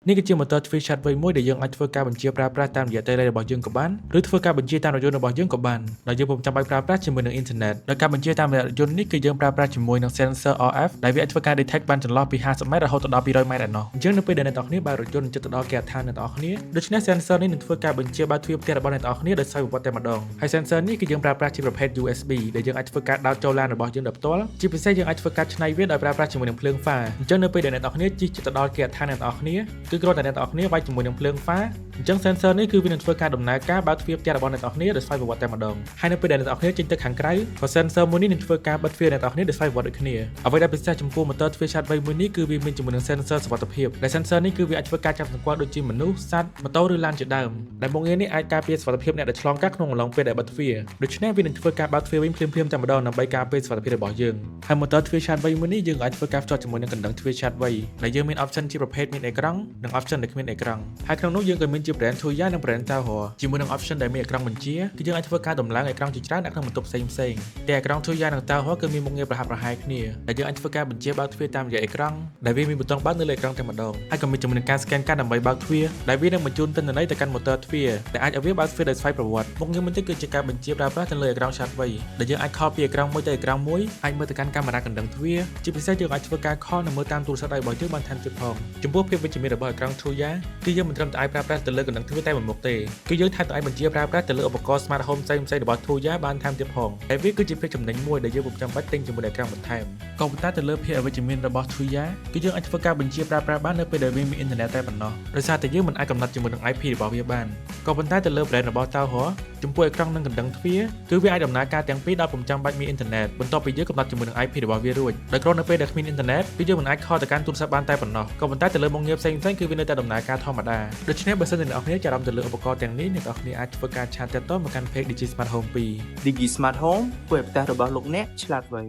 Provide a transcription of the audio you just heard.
នេះគឺជា motor ទ្វារឆាតវៃមួយដែលយើងអាចធ្វើការបញ្ជាប្រើប្រាស់តាមរយៈ Tele របស់យើងក៏បានឬធ្វើការបញ្ជាតាមរថយន្តរបស់យើងក៏បានដោយយើងពុំចាំបាច់ប្រើប្រាស់ជាមួយនឹង internet ដោយការបញ្ជាតាមរថយន្តនេះគឺយើងប្រើប្រាស់ជាមួយនឹង sensor RF ដែលវាអាចធ្វើការ detect បានចន្លោះពី50ម៉ែត្ររហូតដល់200ម៉ែត្រឯណោះអញ្ចឹងនៅពេលដែលអ្នកទាំងអស់គ្នាបើករថយន្តជិតទៅដល់គេហដ្ឋានអ្នកទាំងអស់គ្នាដូច្នេះ sensor នេះនឹងធ្វើការបញ្ជាបើកទ្វារផ្ទះរបស់អ្នកទាំងអស់គ្នាដោយសារវិវត្តតែម្ដងហើយ sensor នេះគឺយើងប្រើប្រាស់ជាប្រភេទ USB ដែលយើងអាចធ្វើការដោតចូលឡានរបស់យើងដោយផ្ទាល់ជាពិសេសយើងអាចធ្វើការច្នៃវាដោយប្រើប្រាស់ជាមួយនឹងភ្លើងហ្វាអញ្ចឹងនៅពេលដែលអ្នកទាំងអស់គ្នាជិះទៅដល់គេហដ្ឋានអ្នកទាំងអស់គ្នាគឺគ្រាន់តែអ្នកទាំងអស់គ្នាវាយជាមួយនឹងភ្លើងហ្វាអញ្ចឹង sensor នេះគឺវានឹងធ្វើការដំណើរការបើកទ្វារផ្ទះរបស់អ្នកទាំងអស់គ្នាដោយស្វ័យប្រវត្តិតែម្ដងហើយនៅពេលដែលអ្នកទាំងអស់គ្នាចេញទៅខាងក្រៅក៏ sensor មួយនេះនឹងធ្វើការបិទទ្វារអ្នកទាំងអស់គ្នាដោយស្វ័យប្រវត្តិដូចគ្នាអ្វីដែលពិសេសចំពោះ motor ទ្វារឆាតវៃមួយនេះគឺវាមានជាមួយនឹង sensor សុវត្ថិភាពដែល sensor នេះគឺវាអាចធ្វើការចាប់សម្គាល់ដូចជាមនុស្សសត្វម៉ូតូឬឡានជាដើមដែលមុខងារនេះអាចការពារសុវត្ថិភាពអ្នកដែលឆ្លងកាត់ក្នុងអំឡុងពេលដែលបិទទ្វារដូច្នេះវានឹងធ្វើការបើកទ្វារវិញភ្លាមៗតែម្ដងដើម្បីការពារសុវត្ថិភាពរបស់យើងហើយ motor ទ្វារឆាតវៃមួយនេះយើងអាចធ្វើការផ្ទាត់ជាមួយនឹងកណ្ដឹងទ្វារឆាតវៃដែលយើងមាន option ជាប្រភេទមានអេក្រង់និង option ដែលគ្មានអេក្រង់ហើយក្នុងនោះយើងក៏មានជា brand Tuya និង brand Tahoe ជាមួយនឹង option ដែលមានអេក្រង់បញ្ជាគឺយើងអាចធ្វើការដំឡើងអេក្រង់ជាច្រើននៅក្នុងបន្ទប់ផ្សេងៗតែអេក្រង់ Tuya និង Tahoe គឺមានមុខងារប្រហាក់ប្រហែលគ្នាដែលយើងអាចធ្វើការបញ្ជាបើកទ្វារតាមរយៈអេក្រង់ដែលវាមានប៊ូតុងបើកនៅលើអេក្រង់តែម្ដងហើយក៏មានជាមួយនឹងការ scan កាតដើម្បីបើកទ្វារដែលវានឹងបញ្ជូនទិន្នន័យទៅកាន់ motor ទ្វារដែលអាចឲ្យវាបើកទ្វារដោយស្វ័យប្រវត្តិមុខងារមួយទៀតគឺជាការបញ្ជាប្រើប្រាស់ទៅលើអេក្រង់ឆាតវៃដែលយើងអាចខលពីអេក្រង់មួយទៅអេក្រង់មួយអាចមើលទៅកាន់កាមេរ៉ាកណ្ដឹងទ្វារជាពិសេសយើងអាចធ្វើការខលនិងមើលតាមទូរស័ព្ទដៃរបស់យើងបានថែមទៀតផងចំពោះភាពវិជ្ជមានរបស់អេក្រង់ Tuya គឺយើងមិនត្រឹមតែអាចប្រើប្រាស់ទៅលើកណ្ដឹងទ្វារតែមួយមុខទេគឺយើងថែមទាំងអាចបញ្ជាប្រើប្រាស់ទៅលើឧបករណ៍ smart home ផ្សេងៗរបស់ Tuya បានថែមទៀតផងហើយវាគឺជាភាពចំណេញមួយដែលយើងពុំចាំបាច់ទិញជាមួយអេក្រង់បន្ថែមក៏ប៉ុន្តែទៅលើភាពអវិជ្ជមានរបស់ Tuya គឺយើងអាចធ្វើការបញ្ជាប្រើប្រាស់បាននៅពេលដែលវាមានអ៊ីនធឺណិតតែប៉ុណ្ណោះដោយសារតែយើងមិនអាចកំណត់ជាមួយនឹង IP របស់វាបានក៏ប៉ុន្តែទៅលើ brand របស់ Tahoe ចំពោះអេក្រង់និងកណ្ដឹងទ្វារគឺវាអាចដំណើរការទាំងពីរដោយពុំចាំបាច់មានអ៊ីនធឺណិតបន្ទាប់ពីយើងកំណត់ជាមួយនឹង IP របស់វារួចដោយគ្រាន់នៅពេលដែលគ្មានអ៊ីនធឺណិតគឺយើងមិនអាចខលទៅកាន់ទូរស័ព្ទបានតែប៉ុណ្ណោះក៏ប៉ុន្តែទៅលើមុខងារផ្សេងៗគឺវានៅតែដំណើរការធម្មតាដូច្នេះបើសិនជាអ្នកនរគ្នាចាប់អារម្មណ៍ទៅលើឧបករណ៍ទាំងនេះអ្នកនរគ្នាអាចធ្វើការឆាតទាក់ទងមកកាន់ page Digi Smart Home 2 Digi Smart Home ពួកផ្ទះរបស់លោកអ្នកឆ្លាតវៃ